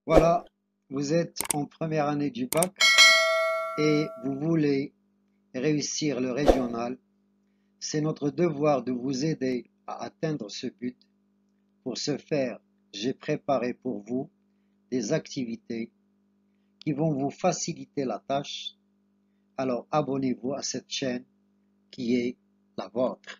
Voilà, vous êtes en première année du bac et vous voulez réussir le régional. C'est notre devoir de vous aider à atteindre ce but. Pour ce faire, j'ai préparé pour vous des activités qui vont vous faciliter la tâche. Alors abonnez-vous à cette chaîne qui est la vôtre.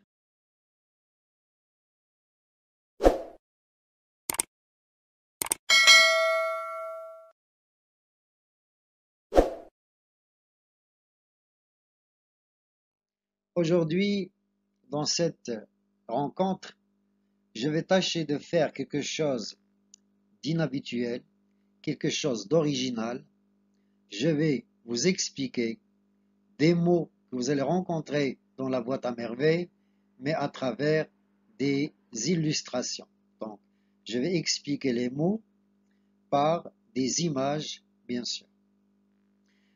Aujourd'hui, dans cette rencontre, je vais tâcher de faire quelque chose d'inhabituel, quelque chose d'original. Je vais vous expliquer des mots que vous allez rencontrer dans la boîte à merveilles, mais à travers des illustrations. Donc, je vais expliquer les mots par des images, bien sûr.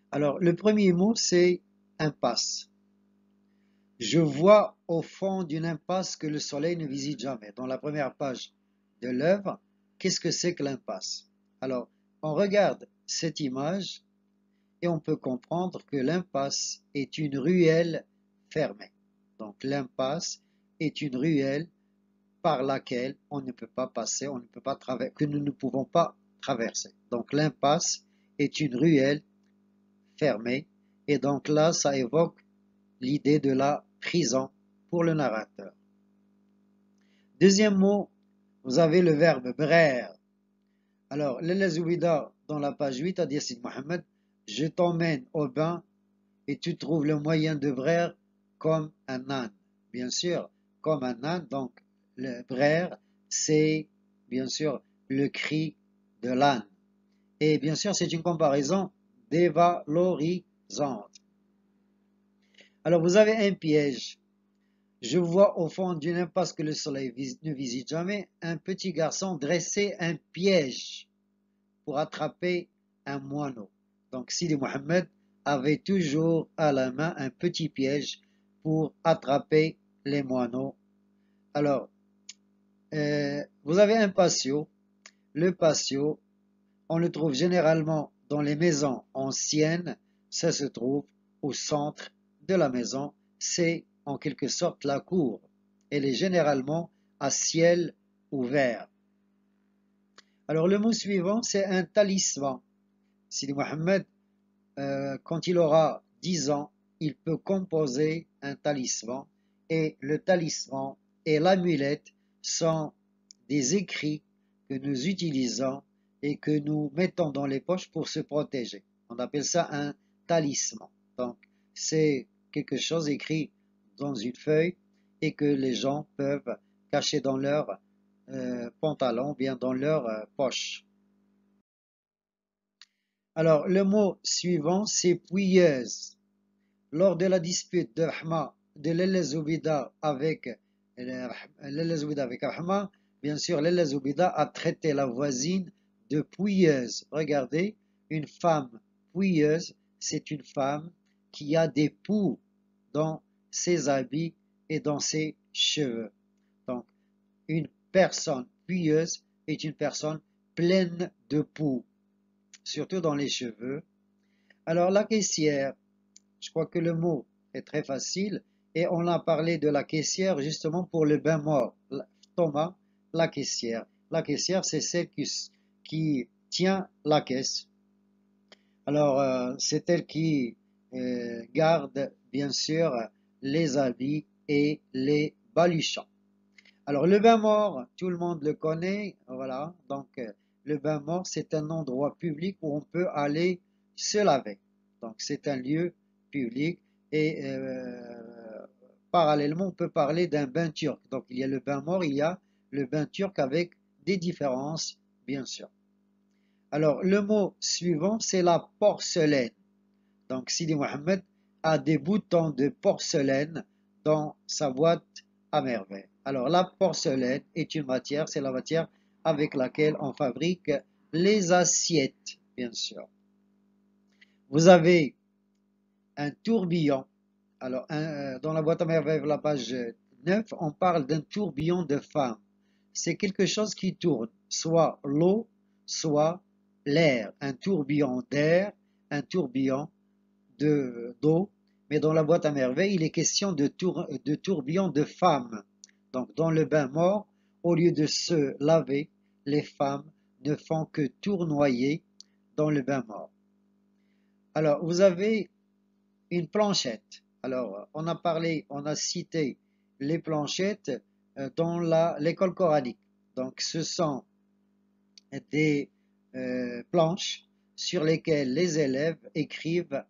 Alors, le premier mot, c'est impasse. Je vois au fond d'une impasse que le soleil ne visite jamais. Dans la première page de l'œuvre, qu'est-ce que c'est que l'impasse? Alors, on regarde cette image et on peut comprendre que l'impasse est une ruelle fermée. Donc, l'impasse est une ruelle par laquelle on ne peut pas passer, on ne peut pas traverser, que nous ne pouvons pas traverser. Donc, l'impasse est une ruelle fermée. Et donc là, ça évoque l'idée de la prison pour le narrateur. Deuxième mot, vous avez le verbe braire. Alors, l'Elazouida, dans la page 8, a dit à Sid Mohammed, je t'emmène au bain et tu trouves le moyen de braire comme un âne. Bien sûr, comme un âne, donc le braire, c'est bien sûr le cri de l'âne. Et bien sûr, c'est une comparaison dévalorisante. Alors, vous avez un piège. Je vois au fond d'une impasse que le soleil ne visite jamais un petit garçon dresser un piège pour attraper un moineau. Donc Sidi Mohammed avait toujours à la main un petit piège pour attraper les moineaux. Alors, vous avez un patio. Le patio, on le trouve généralement dans les maisons anciennes. Ça se trouve au centre de la maison. C'est en quelque sorte la cour. Elle est généralement à ciel ouvert. Alors le mot suivant, c'est un talisman. Sidi Mohammed, quand il aura 10 ans, il peut composer un talisman. Et le talisman et l'amulette sont des écrits que nous utilisons et que nous mettons dans les poches pour se protéger. On appelle ça un talisman. Donc, c'est quelque chose écrit dans une feuille et que les gens peuvent cacher dans leur pantalon, bien dans leur poche. Alors, le mot suivant, c'est pouilleuse. Lors de la dispute de Rahma, de l'Elazouida avec Rahma, bien sûr, l'Elazouida a traité la voisine de pouilleuse. Regardez, une femme pouilleuse, c'est une femme qui a des poux dans ses habits et dans ses cheveux. Donc, une personne pouilleuse est une personne pleine de poux, surtout dans les cheveux. Alors, la caissière, je crois que le mot est très facile et on a parlé de la caissière justement pour le bain mort. Thomas, la caissière. La caissière, c'est celle qui tient la caisse. Alors, c'est elle qui garde, bien sûr, les habits et les baluchons. Alors, le bain mort, tout le monde le connaît, voilà. Donc, le bain mort, c'est un endroit public où on peut aller se laver. Donc, c'est un lieu public et parallèlement, on peut parler d'un bain turc. Donc, il y a le bain mort, il y a le bain turc avec des différences, bien sûr. Alors, le mot suivant, c'est la porcelaine. Donc, Sidi Mohammed a des boutons de porcelaine dans sa boîte à merveille. Alors, la porcelaine est une matière, c'est la matière avec laquelle on fabrique les assiettes, bien sûr. Vous avez un tourbillon. Alors, dans la boîte à merveille, la page 9, on parle d'un tourbillon de femme. C'est quelque chose qui tourne, soit l'eau, soit l'air, un tourbillon d'air, un tourbillon d'eau, mais dans la boîte à merveilles, il est question de tourbillon de femmes. Donc dans le bain mort, au lieu de se laver, les femmes ne font que tournoyer dans le bain mort. Alors vous avez une planchette. Alors on a cité les planchettes dans l'école coranique. Donc ce sont des planches sur lesquelles les élèves écrivent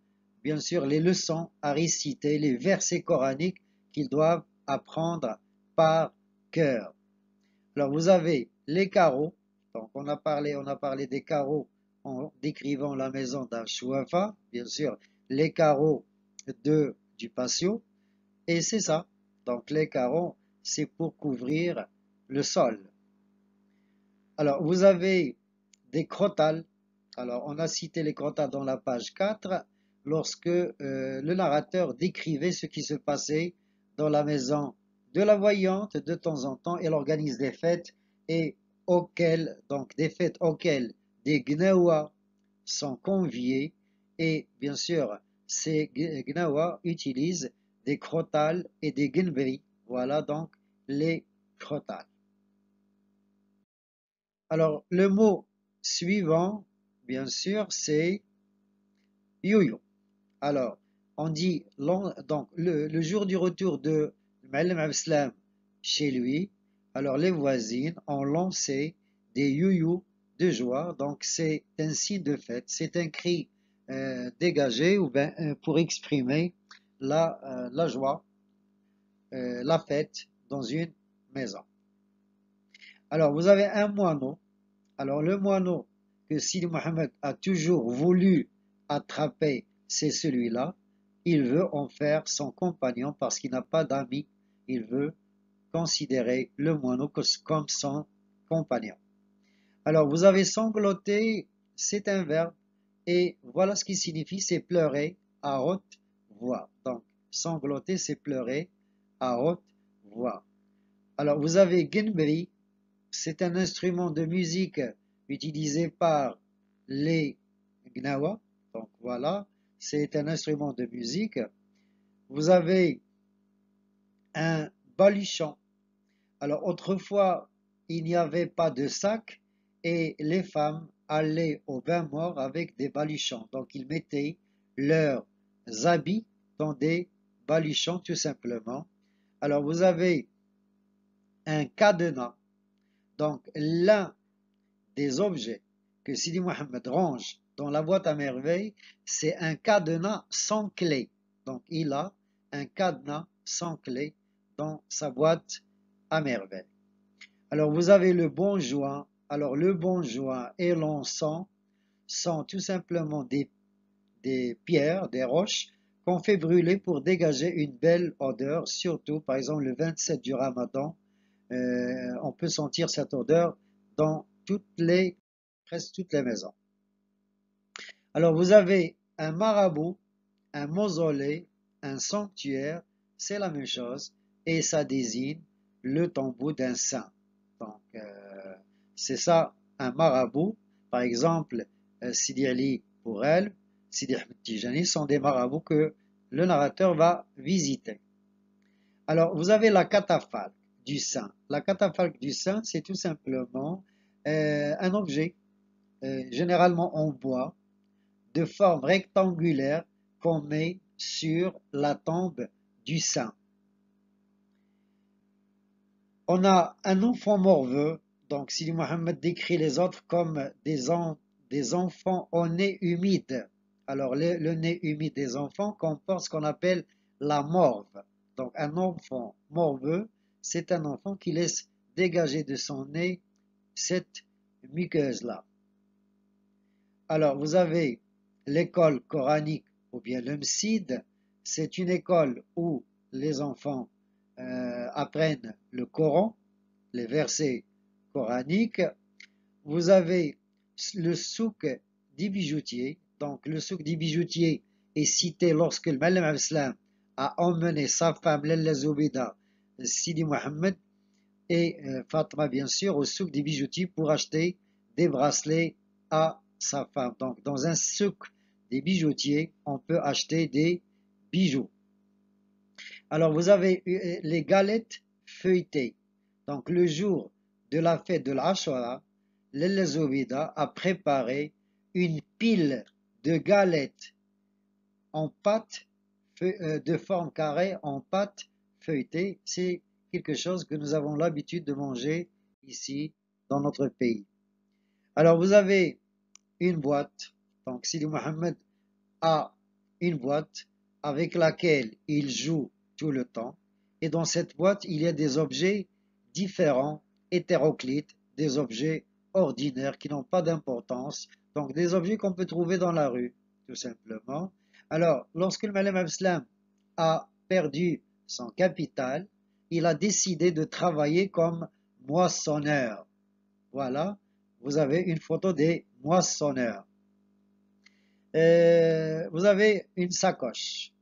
bien sûr les leçons à réciter, les versets coraniques qu'ils doivent apprendre par cœur. Alors vous avez les carreaux, donc on a parlé des carreaux en décrivant la maison d'un chouafa, bien sûr les carreaux du patio, et c'est ça. Donc les carreaux, c'est pour couvrir le sol. Alors vous avez des crotales. Alors on a cité les crotales dans la page 4 lorsque le narrateur décrivait ce qui se passait dans la maison de la voyante. De temps en temps, elle organise des fêtes et des fêtes auxquelles des gnawa sont conviés et bien sûr ces gnawa utilisent des crotales et des ginbri. Voilà donc les crotales. Alors le mot suivant, bien sûr, c'est yo-yo. Alors, on dit donc le jour du retour de Ma'alem Abslam chez lui, alors les voisines ont lancé des yo-yo de joie, donc c'est un signe de fête, c'est un cri dégagé ou bien, pour exprimer la joie, la fête dans une maison. Alors, vous avez un moineau. Alors, le moineau que Sidi Mohammed a toujours voulu attraper, c'est celui-là. Il veut en faire son compagnon parce qu'il n'a pas d'amis. Il veut considérer le moineau comme son compagnon. Alors, vous avez sangloté, c'est un verbe. Et voilà ce qui signifie, c'est pleurer à haute voix. Donc, sangloter, c'est pleurer à haute voix. Alors, vous avez Ginbri, c'est un instrument de musique utilisé par les Gnawa. Donc voilà, c'est un instrument de musique. Vous avez un baluchon. Alors autrefois, il n'y avait pas de sac et les femmes allaient au bain mort avec des baluchons. Donc ils mettaient leurs habits dans des baluchons tout simplement. Alors vous avez un cadenas. Donc l'un des objets que Sidi Mohammed range dans la boîte à merveilles, c'est un cadenas sans clé. Donc il a un cadenas sans clé dans sa boîte à merveilles. Alors vous avez le bon joint. Alors le bon joint et l'encens sont tout simplement des pierres, des roches qu'on fait brûler pour dégager une belle odeur, surtout par exemple le 27 du Ramadan. On peut sentir cette odeur dans presque toutes les maisons. Alors vous avez un marabout, un mausolée, un sanctuaire, c'est la même chose, et ça désigne le tombeau d'un saint. Donc c'est ça un marabout. Par exemple, Sidi Ali pour elle, Sidi Ahmed Tijani sont des marabouts que le narrateur va visiter. Alors vous avez la catafalque du saint. La catafalque du saint, c'est tout simplement un objet généralement en bois, de forme rectangulaire qu'on met sur la tombe du saint. On a un enfant morveux, donc Sidi Mohammed décrit les autres comme des enfants au nez humide. Alors le nez humide des enfants comporte ce qu'on appelle la morve. Donc un enfant morveux, c'est un enfant qui laisse dégager de son nez cette muqueuse-là. Alors, vous avez l'école coranique ou bien le MSID, c'est une école où les enfants apprennent le Coran, les versets coraniques. Vous avez le souk des bijoutiers. Donc, le souk des bijoutiers est cité lorsque le Ma'alem Abslam a emmené sa femme, Lalla Zoubida, Sidi Mohammed et Fatma, bien sûr, au souk des bijoutiers pour acheter des bracelets à sa femme. Donc, dans un souk des bijoutiers, on peut acheter des bijoux. Alors, vous avez les galettes feuilletées. Donc, le jour de la fête de l'Ashura, Lalla Zoubida a préparé une pile de galettes en pâte, de forme carrée, en pâte feuilletée. C'est quelque chose que nous avons l'habitude de manger ici dans notre pays. Alors, vous avez une boîte. Donc, Sidi Mohammed a une boîte avec laquelle il joue tout le temps. Et dans cette boîte, il y a des objets différents, hétéroclites, des objets ordinaires qui n'ont pas d'importance. Donc, des objets qu'on peut trouver dans la rue, tout simplement. Alors, lorsque le Malem Abslam a perdu son capital, il a décidé de travailler comme moissonneur. Voilà, vous avez une photo des moissonneurs. Vous avez une sacoche.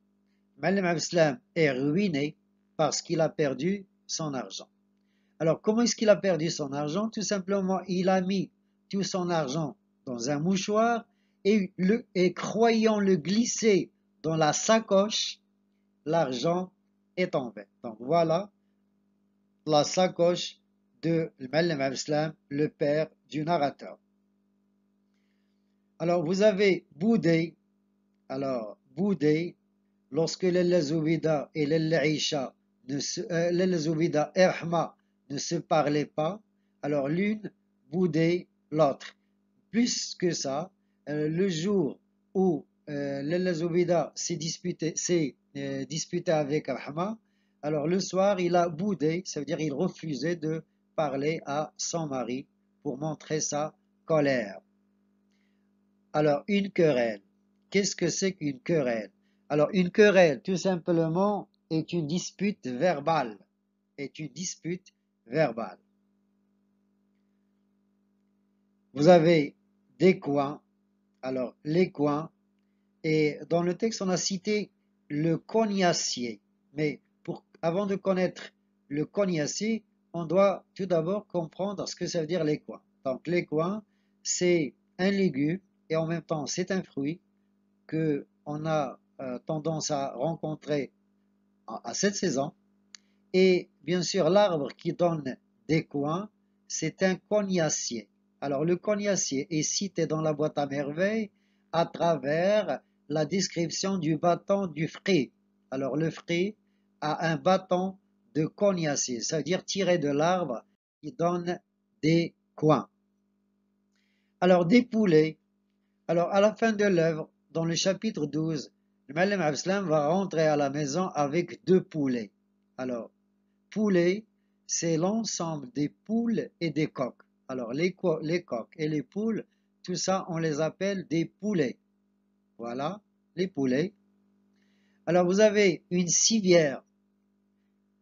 Malem Abslam est ruiné parce qu'il a perdu son argent. Alors, comment est-ce qu'il a perdu son argent? Tout simplement, il a mis tout son argent dans un mouchoir et croyant le glisser dans la sacoche, l'argent est tombé. Donc, voilà la sacoche de Malem Abslam, le père du narrateur. Alors, vous avez boudé. Alors, boudé, lorsque Lalla Zoubida et Lalla Isha, Lalla Zoubida et Rahma ne se parlaient pas, alors l'une boudait l'autre. Plus que ça, le jour où Lalla Zoubida s'est disputé avec Rahma, alors le soir, il a boudé, ça veut dire il refusait de parler à son mari pour montrer sa colère. Alors, une querelle. Qu'est-ce que c'est qu'une querelle? Alors, une querelle, tout simplement, est une dispute verbale. Est une dispute verbale. Vous avez des coins. Alors, les coins. Et dans le texte, on a cité le cognacier. Mais avant de connaître le cognacier, on doit tout d'abord comprendre ce que ça veut dire les coins. Donc, les coins, c'est un légume et en même temps, c'est un fruit qu'on a tendance à rencontrer à cette saison. Et bien sûr, l'arbre qui donne des coins, c'est un cognacier. Alors, le cognacier est cité dans la boîte à merveilles à travers la description du bâton du fruit. Alors, le fruit a un bâton de cognacier, c'est-à-dire tiré de l'arbre qui donne des coins. Alors, des poulets. Alors, à la fin de l'œuvre, dans le chapitre 12, le Malem Abslam va rentrer à la maison avec 2 poulets. Alors, poulet, c'est l'ensemble des poules et des coqs. Alors, les coqs et les poules, tout ça, on les appelle des poulets. Voilà, les poulets. Alors, vous avez une civière.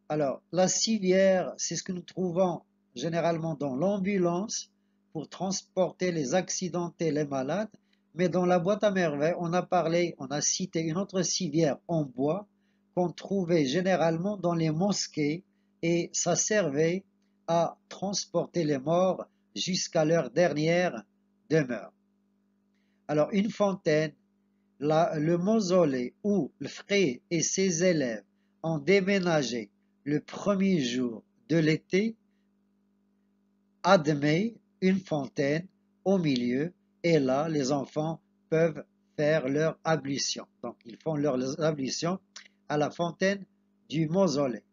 Alors, la civière, c'est ce que nous trouvons généralement dans l'ambulance pour transporter les accidentés, les malades. Mais dans la boîte à merveilles, on a cité une autre civière en bois qu'on trouvait généralement dans les mosquées et ça servait à transporter les morts jusqu'à leur dernière demeure. Alors, une fontaine, le mausolée où le frère et ses élèves ont déménagé le premier jour de l'été admet une fontaine au milieu et là les enfants peuvent faire leur ablution. Donc ils font leur ablution à la fontaine du mausolée.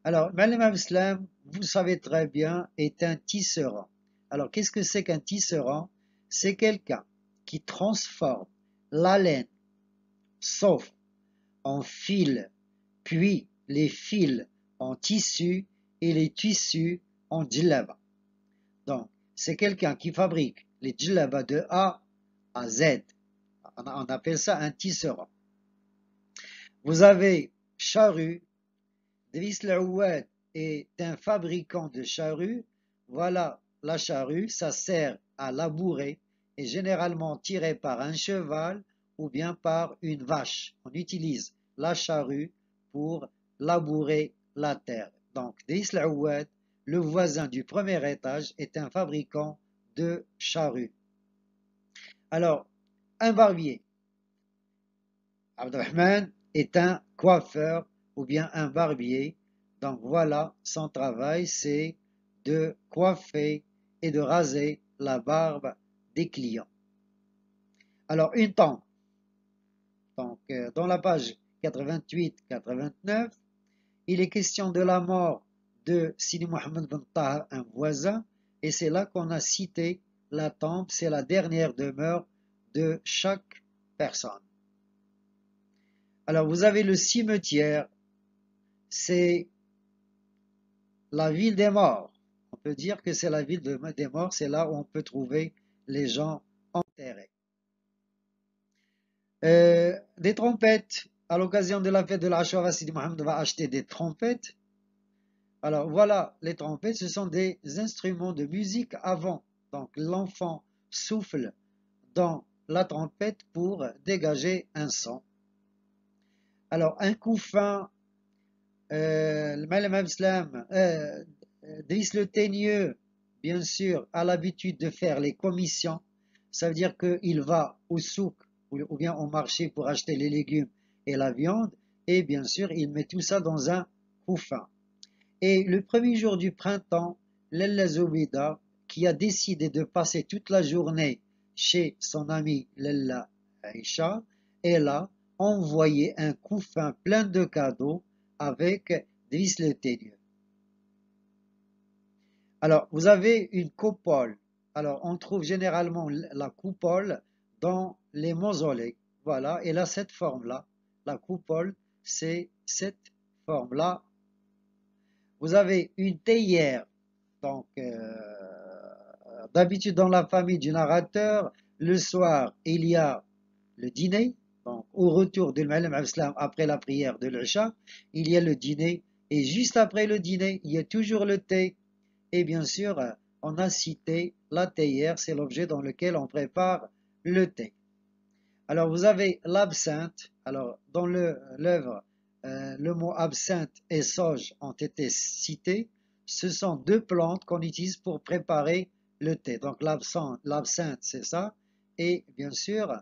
Alors Malem Abslam, vous savez très bien, est un tisserand. Alors qu'est-ce que c'est qu'un tisserand? C'est quelqu'un qui transforme la laine, sauf en fil, puis les fils en tissu et les tissus en djellaba. Donc, c'est quelqu'un qui fabrique les djellaba de A à Z. On appelle ça un tisserand. Vous avez charrue. Driss Laouad est un fabricant de charrues. Voilà la charrue, ça sert à labourer et généralement tirée par un cheval ou bien par une vache. On utilise la charrue pour labourer la terre. Donc, Driss Laouad, le voisin du premier étage, est un fabricant de charrues. Alors, un barbier. Abdelrahman est un coiffeur ou bien un barbier. Donc voilà, son travail, c'est de coiffer et de raser la barbe des clients. Alors, une tombe. Donc, dans la page 88-89, il est question de la mort de Sidi Mohamed Ben Taha, un voisin, et c'est là qu'on a cité la tombe, c'est la dernière demeure de chaque personne. Alors, vous avez le cimetière, c'est la ville des morts. On peut dire que c'est la ville des morts, c'est là où on peut trouver les gens enterrés. Des trompettes. À l'occasion de la fête de l'Ashura, Sidi Mohamed va acheter des trompettes. Alors voilà, les trompettes, ce sont des instruments de musique avant. Donc l'enfant souffle dans la trompette pour dégager un son. Alors un couffin, le Malem Abslam, Driss le Teigneux, bien sûr, a l'habitude de faire les commissions. Ça veut dire qu'il va au souk ou bien au marché pour acheter les légumes et la viande. Et bien sûr, il met tout ça dans un couffin. Et le premier jour du printemps, Lella Zoubida, qui a décidé de passer toute la journée chez son amie Lella Aïcha, elle a envoyé un couffin plein de cadeaux avec Driss le Teigneux. Alors, vous avez une coupole. Alors, on trouve généralement la coupole dans les mausolées. Voilà, elle a cette forme-là. La coupole, c'est cette forme-là. Vous avez une théière. Donc, d'habitude, dans la famille du narrateur, le soir, il y a le dîner. Donc, au retour de l'Imam Islam, après la prière de l'Isha, il y a le dîner. Et juste après le dîner, il y a toujours le thé. Et bien sûr, on a cité la théière, c'est l'objet dans lequel on prépare le thé. Alors, vous avez l'absinthe. Alors, dans l'œuvre, le mot absinthe et sauge ont été cités. Ce sont deux plantes qu'on utilise pour préparer le thé. Donc, l'absinthe, c'est ça. Et bien sûr,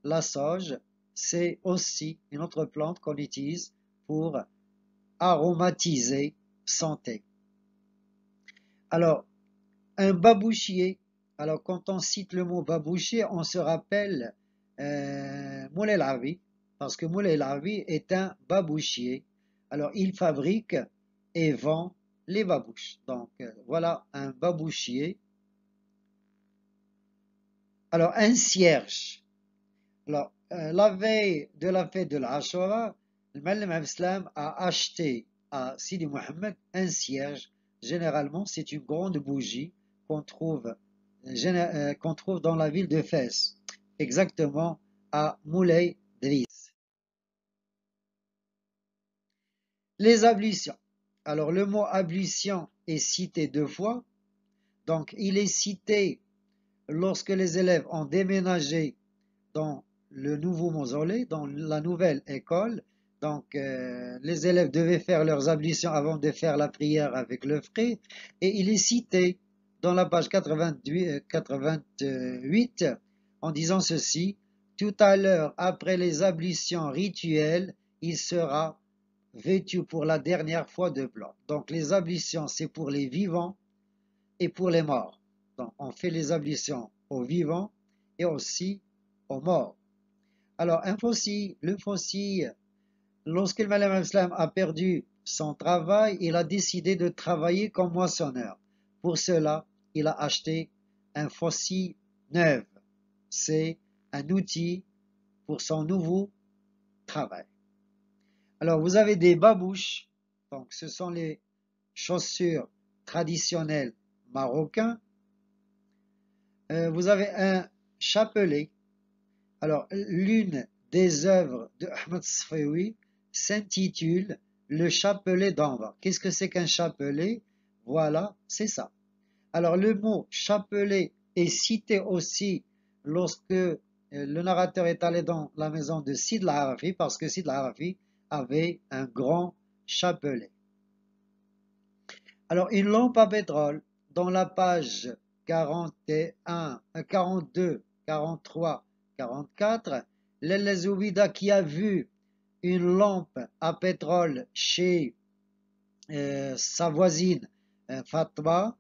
la sauge, c'est aussi une autre plante qu'on utilise pour aromatiser son thé. Alors, un babouchier. Alors, quand on cite le mot babouchier, on se rappelle Moulay Lavi, parce que Moulay Lavi est un babouchier. Alors, il fabrique et vend les babouches. Donc, voilà un babouchier. Alors, un cierge. Alors, la veille de la fête de l'Ashura, le Malem Islam a acheté à Sidi Mohamed un cierge. Généralement, c'est une grande bougie qu'on trouve, dans la ville de Fès, exactement à Moulay Driss. Les ablutions. Alors, le mot ablution est cité deux fois. Donc, il est cité lorsque les élèves ont déménagé dans le nouveau mausolée, dans la nouvelle école. Donc, les élèves devaient faire leurs ablutions avant de faire la prière avec le frais. Et il est cité dans la page 88 en disant ceci: tout à l'heure, après les ablutions rituelles, il sera vêtu pour la dernière fois de blanc. Donc, les ablutions, c'est pour les vivants et pour les morts. Donc, on fait les ablutions aux vivants et aussi aux morts. Alors, un fossile, le fossile, lorsque le Malem Islam a perdu son travail, il a décidé de travailler comme moissonneur. Pour cela, il a acheté un fossile neuf. C'est un outil pour son nouveau travail. Alors, vous avez des babouches. Donc, ce sont les chaussures traditionnelles marocaines. Vous avez un chapelet. Alors, l'une des œuvres de Ahmed Sfaoui s'intitule Le chapelet d'Anvar. Qu'est-ce que c'est qu'un chapelet? Voilà, c'est ça. Alors, le mot chapelet est cité aussi lorsque le narrateur est allé dans la maison de Sid al-Arafi, parce que Sid al-Arafi avait un grand chapelet. Alors, une lampe à pétrole, dans la page 42, 43, 44. Lalla Zoubida qui a vu une lampe à pétrole chez sa voisine Fatma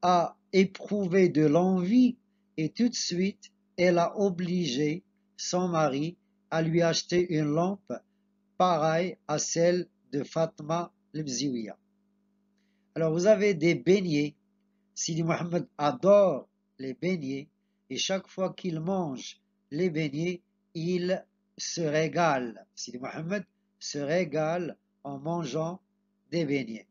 a éprouvé de l'envie et tout de suite elle a obligé son mari à lui acheter une lampe pareille à celle de Fatma al-Bziwiya. Alors vous avez des beignets. Sidi Mohammed adore les beignets et chaque fois qu'il mange les beignets, il se régale. Sidi Mohammed se régale en mangeant des beignets.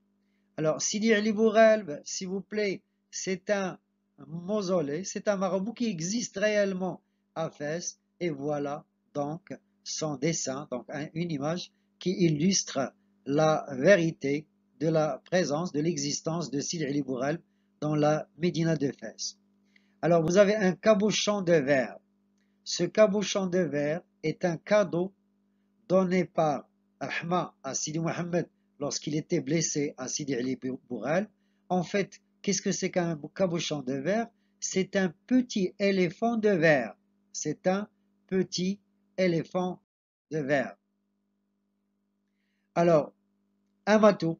Alors, Sidi Ali Bourelb, s'il vous plaît, c'est un mausolée, c'est un marabout qui existe réellement à Fès, et voilà donc son dessin, donc une image qui illustre la vérité de la présence, de l'existence de Sidi Ali Bourelb dans la Médina de Fès. Alors, vous avez un cabochon de verre. Ce cabochon de verre est un cadeau donné par Ahmad à Sidi Mohammed lorsqu'il était blessé à Sidi Ali Bourelb. En fait, qu'est-ce que c'est qu'un cabochon de verre? C'est un petit éléphant de verre. C'est un petit éléphant de verre. Alors, un matou,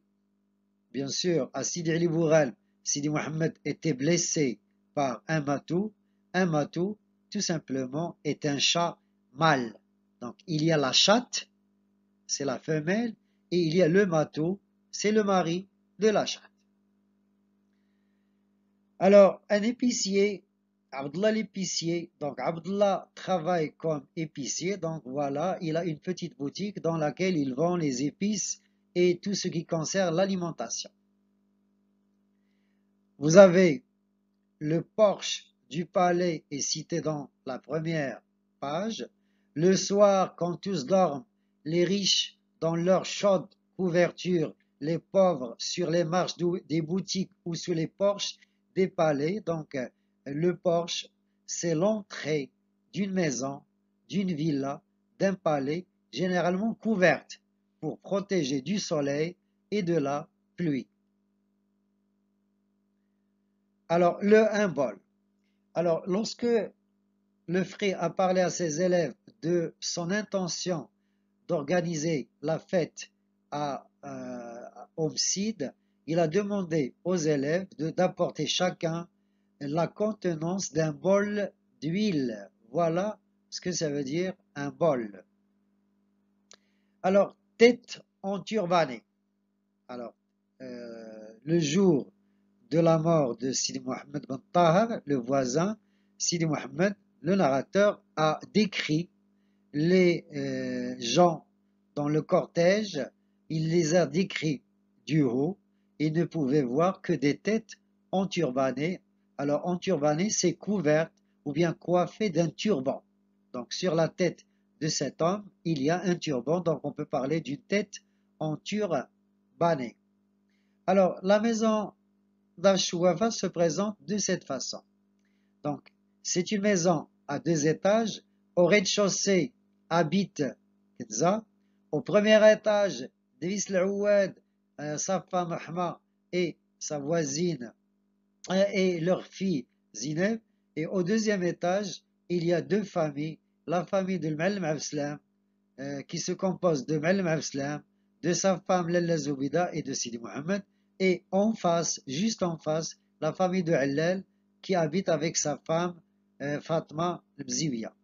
bien sûr, à Sidi Ali Bourelb, Sidi Mohammed était blessé par un matou. Un matou, tout simplement, est un chat mâle. Donc, il y a la chatte, c'est la femelle, et il y a le matou, c'est le mari de la chatte. Alors, un épicier, Abdullah l'épicier, donc Abdullah travaille comme épicier, donc voilà, il a une petite boutique dans laquelle il vend les épices et tout ce qui concerne l'alimentation. Vous avez le porche du palais est cité dans la première page. Le soir, quand tous dorment, les riches dans leur chaude couverture, les pauvres sur les marches des boutiques ou sur les porches des palais. Donc, le porche, c'est l'entrée d'une maison, d'une villa, d'un palais, généralement couverte pour protéger du soleil et de la pluie. Alors, le symbole. Alors, lorsque le frère a parlé à ses élèves de son intention d'organiser la fête au Msid, il a demandé aux élèves d'apporter chacun la contenance d'un bol d'huile. Voilà ce que ça veut dire un bol. Alors, tête enturbanée. Alors, le jour de la mort de Sidi Mohammed ben Tahar, le voisin, Sidi Mohammed, le narrateur, a décrit les gens dans le cortège, il les a décrits du haut, et ne pouvait voir que des têtes enturbanées. Alors, enturbanées, c'est couverte ou bien coiffée d'un turban. Donc, sur la tête de cet homme, il y a un turban, donc on peut parler d'une tête enturbanée. Alors, la maison d'Al-Chouafa se présente de cette façon. Donc, c'est une maison à 2 étages. Au rez-de-chaussée habite Kenza. Au premier étage, Driss Al-Ouad, sa femme Ahma et sa voisine et leur fille Zineb. Et au deuxième étage, il y a 2 familles. La famille de M'Alem Abslam, qui se compose de M'Alem Abslam, de sa femme Lalla Zoubida et de Sidi Mohammed. Et en face, juste en face, la famille de Allal qui habite avec sa femme Fatma Bziwiya.